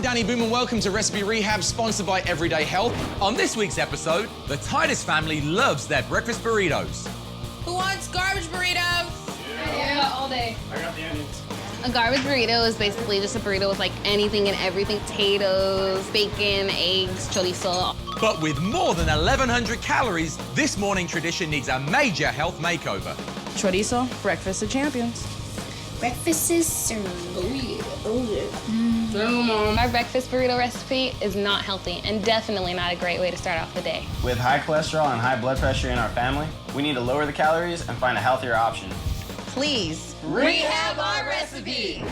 I'm Danny Boom and welcome to Recipe Rehab, sponsored by Everyday Health. On this week's episode, the Titus family loves their breakfast burritos. Who wants garbage burritos? Yeah, all day. I got the onions. A garbage burrito is basically just a burrito with like anything and everything. Potatoes, bacon, eggs, chorizo. But with more than 1,100 calories, this morning tradition needs a major health makeover. Chorizo, breakfast of champions. Breakfast is served. Our breakfast burrito recipe is not healthy and definitely not a great way to start off the day. With high cholesterol and high blood pressure in our family, we need to lower the calories and find a healthier option. Please, rehab our recipe.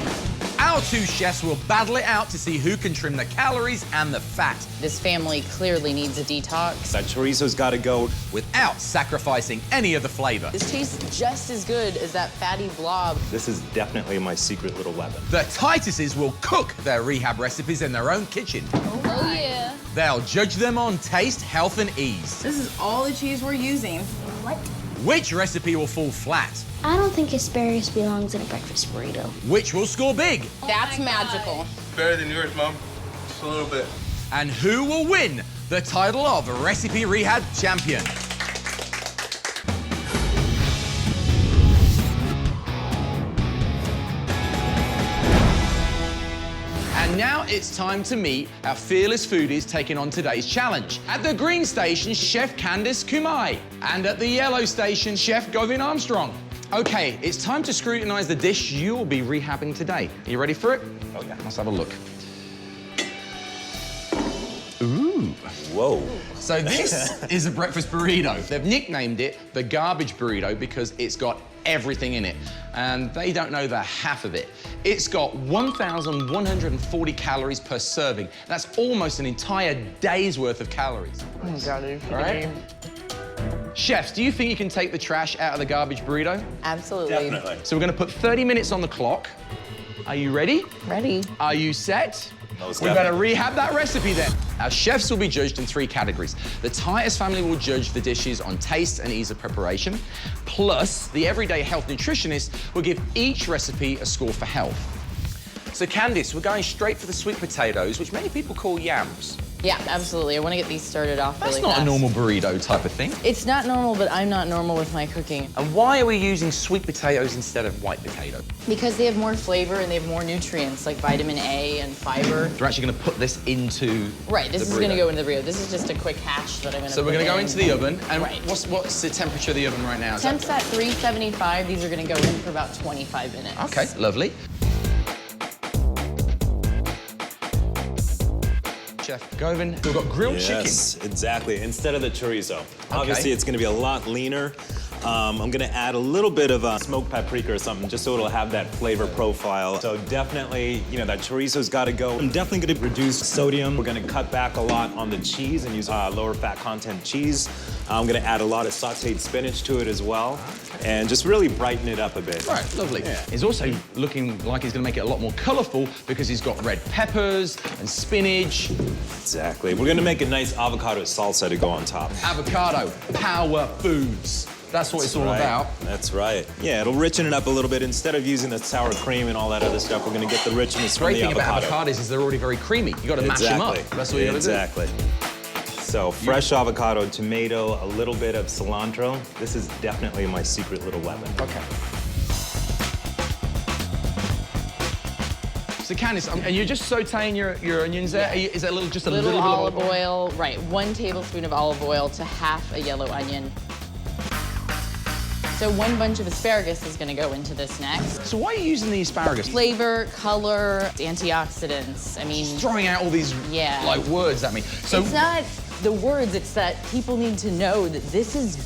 Our two chefs will battle it out to see who can trim the calories and the fat This family clearly needs a detox. That chorizo's got to go. without sacrificing any of the flavor. This tastes just as good as that fatty blob. This is definitely my secret little weapon. The Tituses will cook their rehab recipes in their own kitchen. Oh yeah. They'll judge them on taste, health, and ease. This is all the cheese we're using. What? Which recipe will fall flat? I don't think asparagus belongs in a breakfast burrito. Which will score big? That's magical. Better than yours, Mom. Just a little bit. And who will win the title of Recipe Rehab Champion? And now it's time to meet our fearless foodies taking on today's challenge. At the green station, Chef Candice Kumai. And at the yellow station, Chef Govind Armstrong. Okay, it's time to scrutinize the dish you will be rehabbing today. Are you ready for it? Oh, yeah. Let's have a look. Ooh. Whoa. So this is a breakfast burrito. They've nicknamed it the garbage burrito because it's got everything in it. And they don't know the half of it. It's got 1,140 calories per serving. That's almost an entire day's worth of calories. Oh my God, are you All right? Chefs, do you think you can take the trash out of the garbage burrito? Absolutely. Definitely. So we're gonna put 30 minutes on the clock. Are you ready? Ready. Are you set? Most We better definitely. rehab that recipe then. Our chefs will be judged in 3 categories. The Titus family will judge the dishes on taste and ease of preparation. Plus, the everyday health nutritionist will give each recipe a score for health. So Candice, we're going straight for the sweet potatoes, which many people call yams. Yeah, absolutely. I want to get these started off That's really not fast. a normal burrito type of thing. It's not normal, but I'm not normal with my cooking. And why are we using sweet potatoes instead of white potato? Because they have more flavor and they have more nutrients like vitamin A and fiber. We're actually gonna put this into Right, this the is gonna burrito. go into the burrito. This is just a quick hash that I'm gonna So we're put gonna go in. into the oven. And Right. what's the temperature of the oven right now? Is that- Temps at 375. These are gonna go in for about 25 minutes. Okay, lovely. Chef Govind, we've got grilled Yes, exactly. Instead of the chorizo. Obviously, it's going to be a lot leaner. I'm going to add a little bit of smoked paprika or something just so it'll have that flavor profile. So definitely, you know, that chorizo's got to go. I'm definitely going to reduce sodium. We're going to cut back a lot on the cheese and use lower fat content cheese. I'm going to add a lot of sauteed spinach to it as well and just really brighten it up a bit. Right, lovely. Yeah. He's also looking like he's gonna make it a lot more colorful because he's got red peppers and spinach, Exactly. We're going to make a nice avocado salsa to go on top. avocado, power foods. That's what it's all Right. about. That's right. Yeah, it'll richen it up a little bit. Instead of using the sour cream and all that other stuff, we're going to get the richness The from great the thing about avocado. avocados is they're already very creamy. You gotta mash them up. That's what you gotta do. Exactly. So fresh avocado, tomato, a little bit of cilantro. This is definitely my secret little weapon. Okay. So Candice, and you're just sauteing your onions there? Is it just a little bit of olive oil. Right, 1 tablespoon of olive oil to half a yellow onion. So 1 bunch of asparagus is gonna go into this next. So why are you using the asparagus? Flavor, color, antioxidants. I mean, Throwing out all these Yeah. like words at me. So it's not the words, it's that people need to know that this is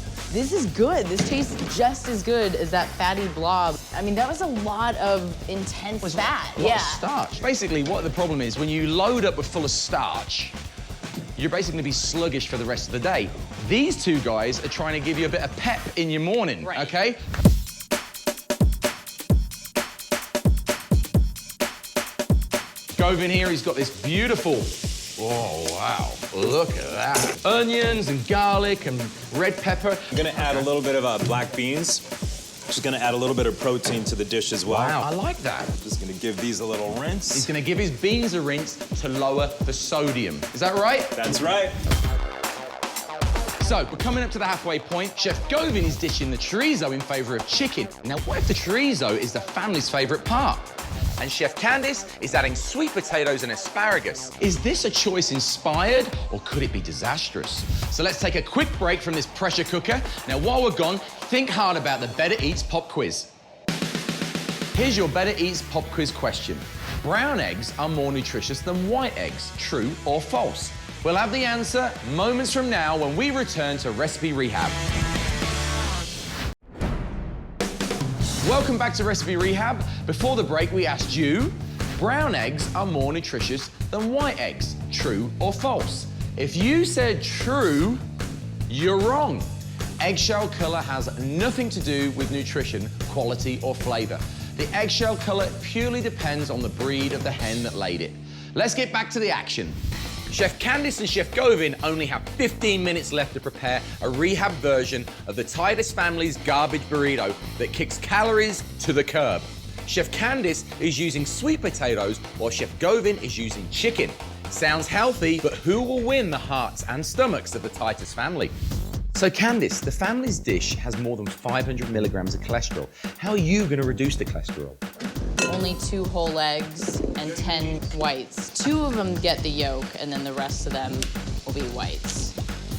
good. This tastes just as good as that fatty blob. I mean, that was a lot of intense fat. a lot of starch. Basically, what the problem is, when you load up with full of starch, you're basically gonna be sluggish for the rest of the day. These two guys are trying to give you a bit of pep in your morning, Right. okay? Govind here, he's got this beautiful, oh wow, look at that. Onions and garlic and red pepper. I'm gonna add a little bit of black beans. Just gonna add a little bit of protein to the dish as well. Wow, I like that. Just gonna give these a little rinse. He's gonna give his beans a rinse to lower the sodium. Is that right? That's right. So, we're coming up to the halfway point. Chef Govind is dishing the chorizo in favor of chicken. Now, what if the chorizo is the family's favorite part? And Chef Candice is adding sweet potatoes and asparagus. Is this a choice inspired, or could it be disastrous? So let's take a quick break from this pressure cooker. Now, while we're gone, think hard about the Better Eats Pop Quiz. Here's your Better Eats Pop Quiz question. Brown eggs are more nutritious than white eggs, true or false? We'll have the answer moments from now when we return to Recipe Rehab. Welcome back to Recipe Rehab. Before the break, we asked you, brown eggs are more nutritious than white eggs, true or false? If you said true, you're wrong. Eggshell color has nothing to do with nutrition, quality, or flavor. The eggshell color purely depends on the breed of the hen that laid it. Let's get back to the action. Chef Candice and Chef Govind only have 15 minutes left to prepare a rehab version of the Titus family's garbage burrito that kicks calories to the curb. Chef Candice is using sweet potatoes while Chef Govind is using chicken. Sounds healthy, but who will win the hearts and stomachs of the Titus family? So Candice, the family's dish has more than 500 milligrams of cholesterol. How are you going to reduce the cholesterol? Only 2 whole eggs and 10 whites. 2 of them get the yolk, and then the rest of them will be whites.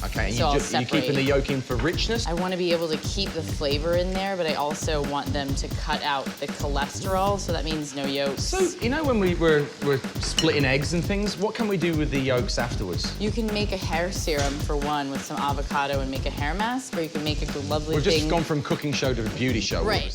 Okay, and So I'll you're separate. keeping the yolk in for richness? I want to be able to keep the flavor in there, but I also want them to cut out the cholesterol, so that means no yolks. So, you know when we're splitting eggs and things, what can we do with the yolks afterwards? You can make a hair serum for one with some avocado and make a hair mask, or you can make a lovely We've just thing. gone from cooking show to a beauty show. Right.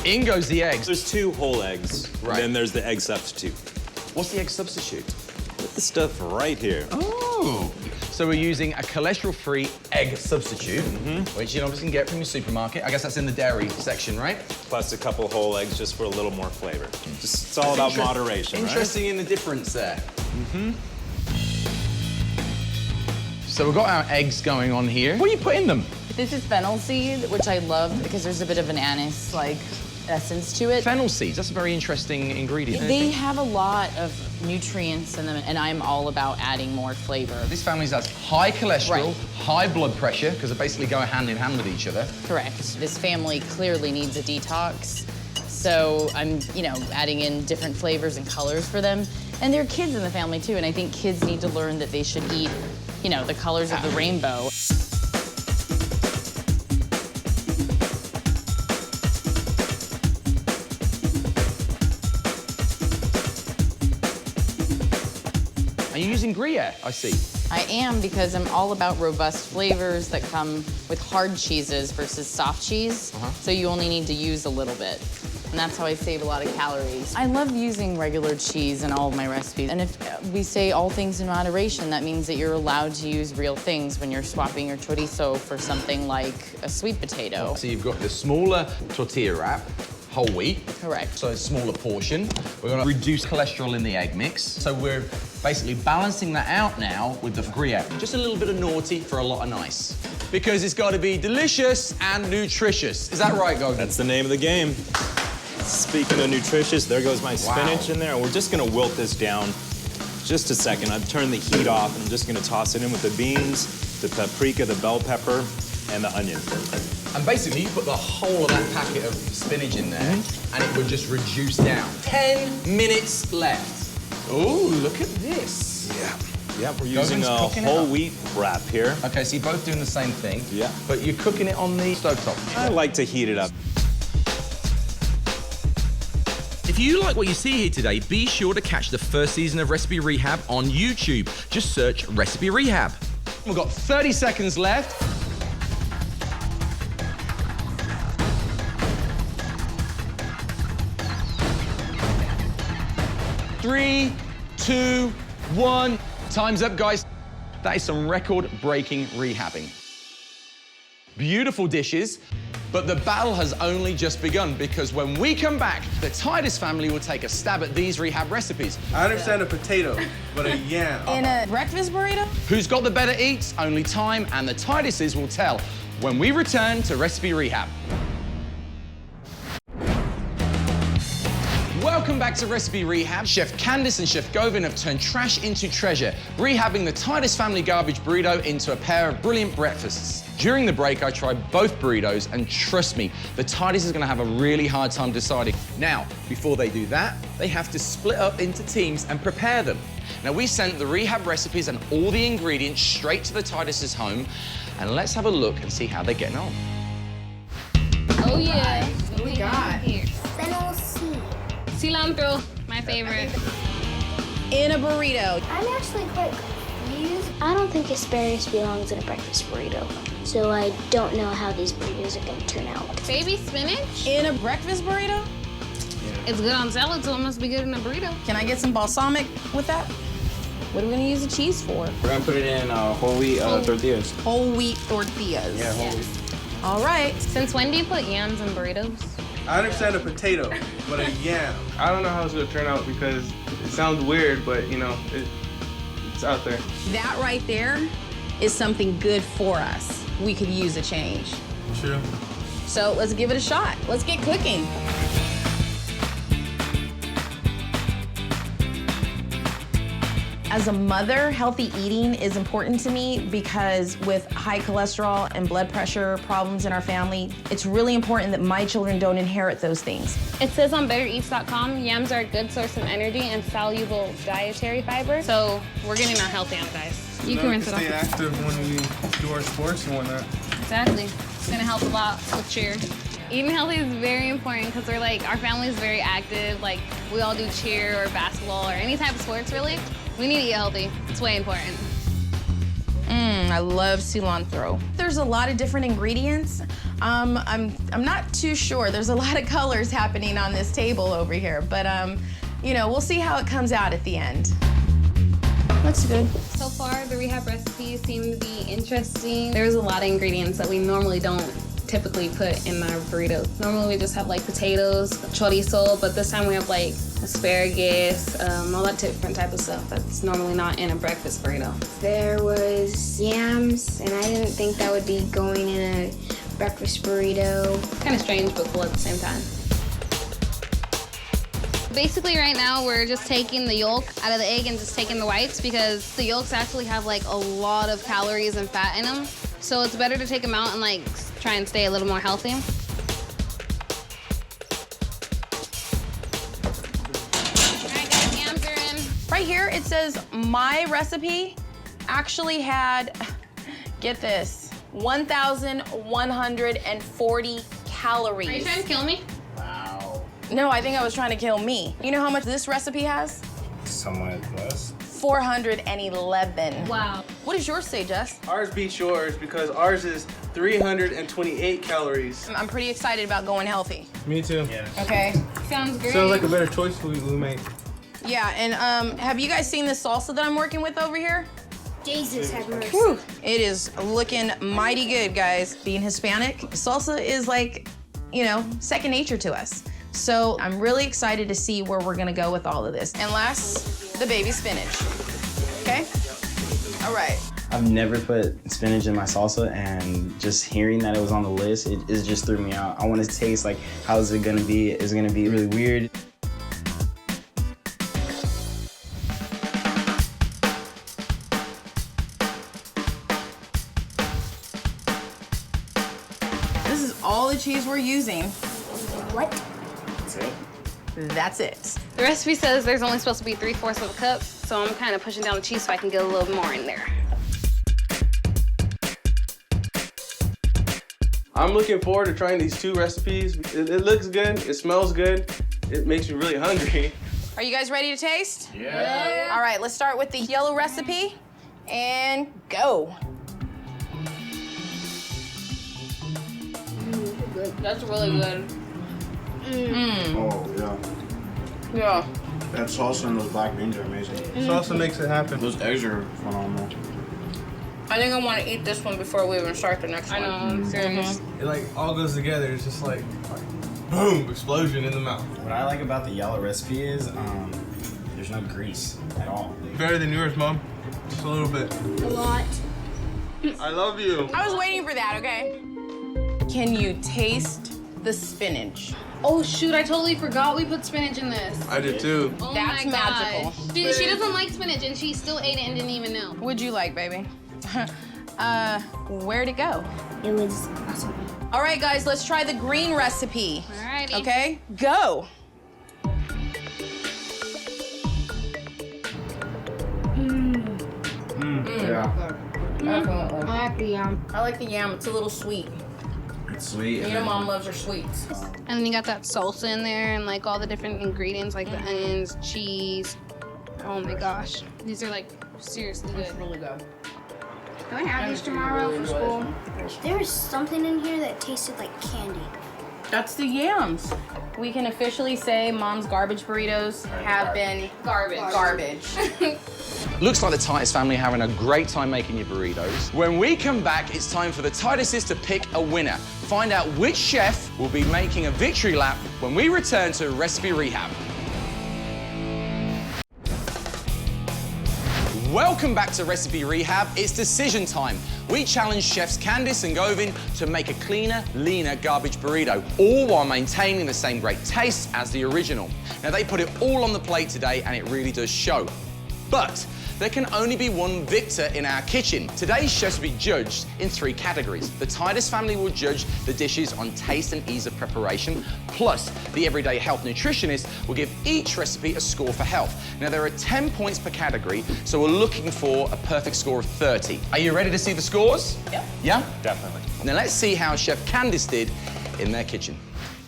In goes the eggs. There's 2 whole eggs, Right. and then there's the egg substitute. What's the egg substitute? Put the stuff right here. Oh. So we're using a cholesterol-free egg substitute, which you obviously can get from your supermarket. I guess that's in the dairy section, right? Plus a couple whole eggs just for a little more flavor. Just, it's all about moderation, right? Interesting in the difference there. So we've got our eggs going on here. What do you put in them? This is fennel seed, which I love because there's a bit of an anise-like essence to it. Fennel seeds, that's a very interesting ingredient. They have a lot of nutrients in them, and I'm all about adding more flavor. This family has high cholesterol, Right. high blood pressure, because they basically go hand in hand with each other. Correct. This family clearly needs a detox, so I'm, adding in different flavors and colors for them. And there are kids in the family too, and I think kids need to learn that they should eat, the colors of the rainbow. Are you using Gruyere, I see? I am, because I'm all about robust flavors that come with hard cheeses versus soft cheese. So you only need to use a little bit. And that's how I save a lot of calories. I love using regular cheese in all of my recipes. And if we say all things in moderation, that means that you're allowed to use real things when you're swapping your chorizo for something like a sweet potato. So you've got the smaller tortilla wrap, whole wheat. Correct. So a smaller portion. We're gonna reduce cholesterol in the egg mix. So we're basically balancing that out now with the Gruyere. Just a little bit of naughty for a lot of nice. Because it's gotta be delicious and nutritious. Is that right, Govind? That's the name of the game. Speaking of nutritious, there goes my spinach in there. We're just gonna wilt this down just a second. I've turned the heat off, and I'm just gonna toss it in with the beans, the paprika, the bell pepper, and the onion. And basically, you put the whole of that packet of spinach in there, and it would just reduce down. 10 minutes left. Oh, look at this. Yeah, we're using a cooking it whole up. wheat wrap here. Okay, so you're both doing the same thing. Yeah. But you're cooking it on the stovetop. I like to heat it up. If you like what you see here today, be sure to catch the first season of Recipe Rehab on YouTube. Just search Recipe Rehab. We've got 30 seconds left. Three, two, one. Time's up, guys. That is some record-breaking rehabbing. Beautiful dishes. But the battle has only just begun because when we come back, the Titus family will take a stab at these rehab recipes. I understand a potato, but a yam. In a breakfast burrito? Who's got the better eats? Only time and the Tituses will tell when we return to Recipe Rehab. Welcome back to Recipe Rehab. Chef Candice and Chef Govind have turned trash into treasure, rehabbing the Titus family garbage burrito into a pair of brilliant breakfasts. During the break, I tried both burritos, and trust me, the Titus is gonna have a really hard time deciding. Now, before they do that, they have to split up into teams and prepare them. Now, we sent the rehab recipes and all the ingredients straight to the Titus's home, and let's have a look and see how they're getting on. Oh yeah. What we got? Here. Fennel seed. Cilantro, my favorite. In a burrito. I'm actually quite confused. I don't think asparagus belongs in a breakfast burrito, so I don't know how these burritos are going to turn out. Baby spinach. In a breakfast burrito? It's good on salad, so it must be good in a burrito. Can I get some balsamic with that? What are we gonna use the cheese for? We're gonna put it in whole wheat tortillas. Whole wheat tortillas. Yeah, whole wheat. All right. Since when do you put yams in burritos? I understand a potato, but a yam. I don't know how it's gonna turn out because it sounds weird, but you know, it's out there. That right there is something good for us. We could use a change. True. So let's give it a shot. Let's get cooking. As a mother, healthy eating is important to me because with high cholesterol and blood pressure problems in our family, it's really important that my children don't inherit those things. It says on bettereats.com, yams are a good source of energy and soluble dietary fiber. So we're getting our healthy out, guys. You can rinse it Stay off. active when we do our sports and whatnot. Exactly. It's gonna help a lot with cheer. Eating healthy is very important because we're like, our family is very active. Like, we all do cheer or basketball or any type of sports, really. We need to eat healthy. It's way important. I love cilantro. There's a lot of different ingredients. I'm not too sure. There's a lot of colors happening on this table over here, but you know, we'll see how it comes out at the end. That's good. So far, the rehab recipes seem to be interesting. There's a lot of ingredients that we normally don't typically put in our burritos. Normally we just have like potatoes, chorizo, but this time we have like asparagus, all that different type of stuff that's normally not in a breakfast burrito. There was yams, and I didn't think that would be going in a breakfast burrito. Kind of strange, but cool at the same time. Basically right now we're just taking the yolk out of the egg and just taking the whites because the yolks actually have like a lot of calories and fat in them. So it's better to take them out and like try and stay a little more healthy. All right, guys, yams are in. Right here, it says my recipe actually had, get this, 1,140 calories. Are you trying to kill me? No, I think I was trying to kill me. You know how much this recipe has? Somewhat less. 411. Wow. What does yours say, Jess? Ours beats yours because ours is 328 calories. I'm pretty excited about going healthy. Me too. Yeah. Okay. Sounds great. Sounds like a better choice we make. Yeah, and have you guys seen the salsa that I'm working with over here? Jesus have mercy. Whew. It is looking mighty good, guys. Being Hispanic, salsa is like, you know, second nature to us. So I'm really excited to see where we're gonna go with all of this. And last, the baby spinach. Okay? All right. I've never put spinach in my salsa, and just hearing that it was on the list, it just threw me out. I want to taste like, how is it gonna be? Is it gonna be really weird? This is all the cheese we're using. What? That's it. That's it. The recipe says there's only supposed to be 3/4 of a cup, so I'm kind of pushing down the cheese so I can get a little more in there. I'm looking forward to trying these two recipes. It looks good, it smells good, it makes me really hungry. Are you guys ready to taste? Yeah. All right, let's start with the yellow recipe and go. That's really good. Oh, yeah. Yeah. That salsa and those black beans are amazing. Salsa makes it happen. Those eggs are phenomenal. I I think I want to eat this one before we even start the next one. I know, I'm serious. It like all goes together. It's just like boom, explosion in the mouth. What I like about the yellow recipe is there's no grease at all. Better than yours, Mom. Just a little bit. A lot. I love you. I was waiting for that, okay? Can you taste the spinach? Oh shoot, I totally forgot we put spinach in this. I did too. Oh That's my magical. gosh. She doesn't like spinach and she still ate it and didn't even know. What'd you like, baby? Where'd it go? It was awesome. All right, guys, let's try the green recipe. Alrighty. Okay, go. Yeah. Definitely. I like the yam. I like the yam. It's a little sweet. It's sweet. You know, Mom loves her sweets. And then you got that salsa in there and like all the different ingredients like the onions, cheese. Oh my gosh. These are like seriously good. Really good. Can I have these tomorrow for school? There was something in here that tasted like candy. That's the yams. We can officially say Mom's garbage burritos have been garbage. Looks like the Titus family are having a great time making your burritos. When we come back, it's time for the Tituses to pick a winner. Find out which chef will be making a victory lap when we return to Recipe Rehab. Welcome back to Recipe Rehab. It's decision time. We challenge chefs Candice and Govind to make a cleaner, leaner garbage burrito, all while maintaining the same great taste as the original. Now, they put it all on the plate today, and it really does show. But there can only be one victor in our kitchen. Today's chefs will be judged in 3 categories. The Titus family will judge the dishes on taste and ease of preparation, plus the everyday health nutritionist will give each recipe a score for health. Now, there are 10 points per category, so we're looking for a perfect score of 30. Are you ready to see the scores? Yeah. Yeah? Definitely. Now let's see how Chef Candice did in their kitchen.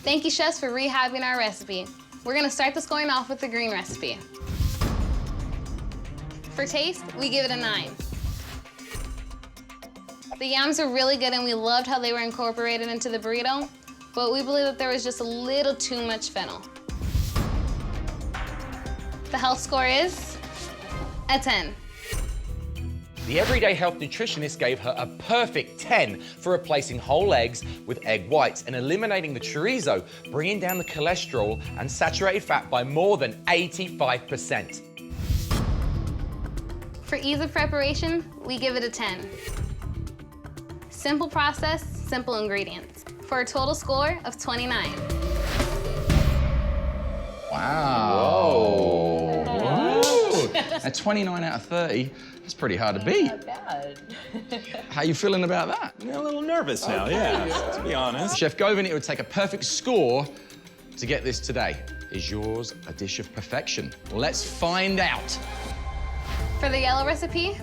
Thank you, chefs, for rehabbing our recipe. We're gonna start the scoring off with the green recipe. For taste, we give it a 9. The yams are really good and we loved how they were incorporated into the burrito, but we believe that there was just a little too much fennel. The health score is a 10. The everyday health nutritionist gave her a perfect 10 for replacing whole eggs with egg whites and eliminating the chorizo, bringing down the cholesterol and saturated fat by more than 85%. For ease of preparation, we give it a 10. Simple process, simple ingredients, for a total score of 29. Wow. Whoa. A 29 out of 30, that's pretty hard to beat. Not bad. How you feeling about that? I'm a little nervous now, yeah, to be honest. Chef Govind, it would take a perfect score to get this today. Is yours a dish of perfection? Let's find out. For the yellow recipe,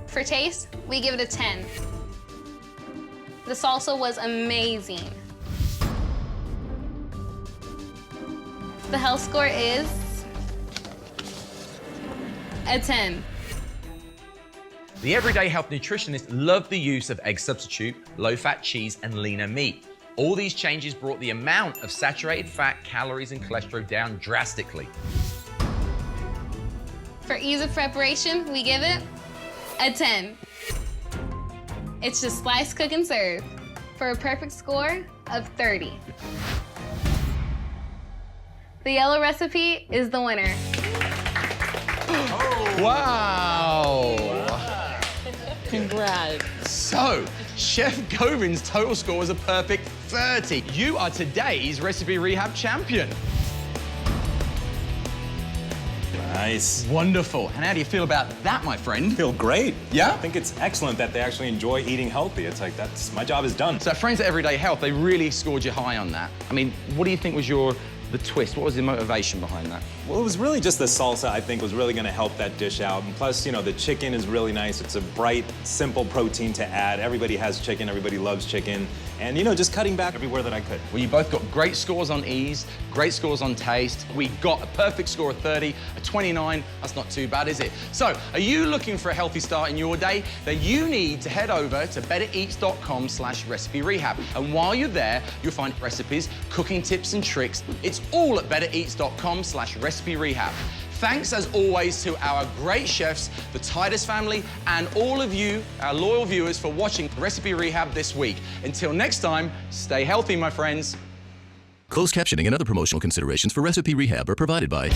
for taste, we give it a 10. The salsa was amazing. The health score is a 10. The everyday health nutritionist loved the use of egg substitute, low-fat cheese, and leaner meat. All these changes brought the amount of saturated fat, calories, and cholesterol down drastically. For ease of preparation, we give it a 10. It's just slice, cook, and serve for a perfect score of 30. The yellow recipe is the winner. Wow. Congrats. So, Chef Govind's total score was a perfect 30. You are today's Recipe Rehab champion. Nice. Wonderful. And how do you feel about that, my friend? Feel great. Yeah? I think it's excellent that they actually enjoy eating healthy. It's like, my job is done. So our friends at Everyday Health, they really scored you high on that. I mean, what do you think was the twist? What was the motivation behind that? Well, it was really just the salsa, I think, was really gonna help that dish out. And plus, you know, the chicken is really nice. It's a bright, simple protein to add. Everybody has chicken, everybody loves chicken. And, you know, just cutting back everywhere that I could. Well, you both got great scores on ease, great scores on taste. We got a perfect score of 30, a 29. That's not too bad, is it? So, are you looking for a healthy start in your day? Then you need to head over to bettereats.com/recipe-rehab. And while you're there, you'll find recipes, cooking tips and tricks. It's all at bettereats.com/recipe-rehab. Thanks as always to our great chefs, the Titus family, and all of you, our loyal viewers, for watching Recipe Rehab this week. Until next time, stay healthy, my friends. Closed captioning and other promotional considerations for Recipe Rehab are provided by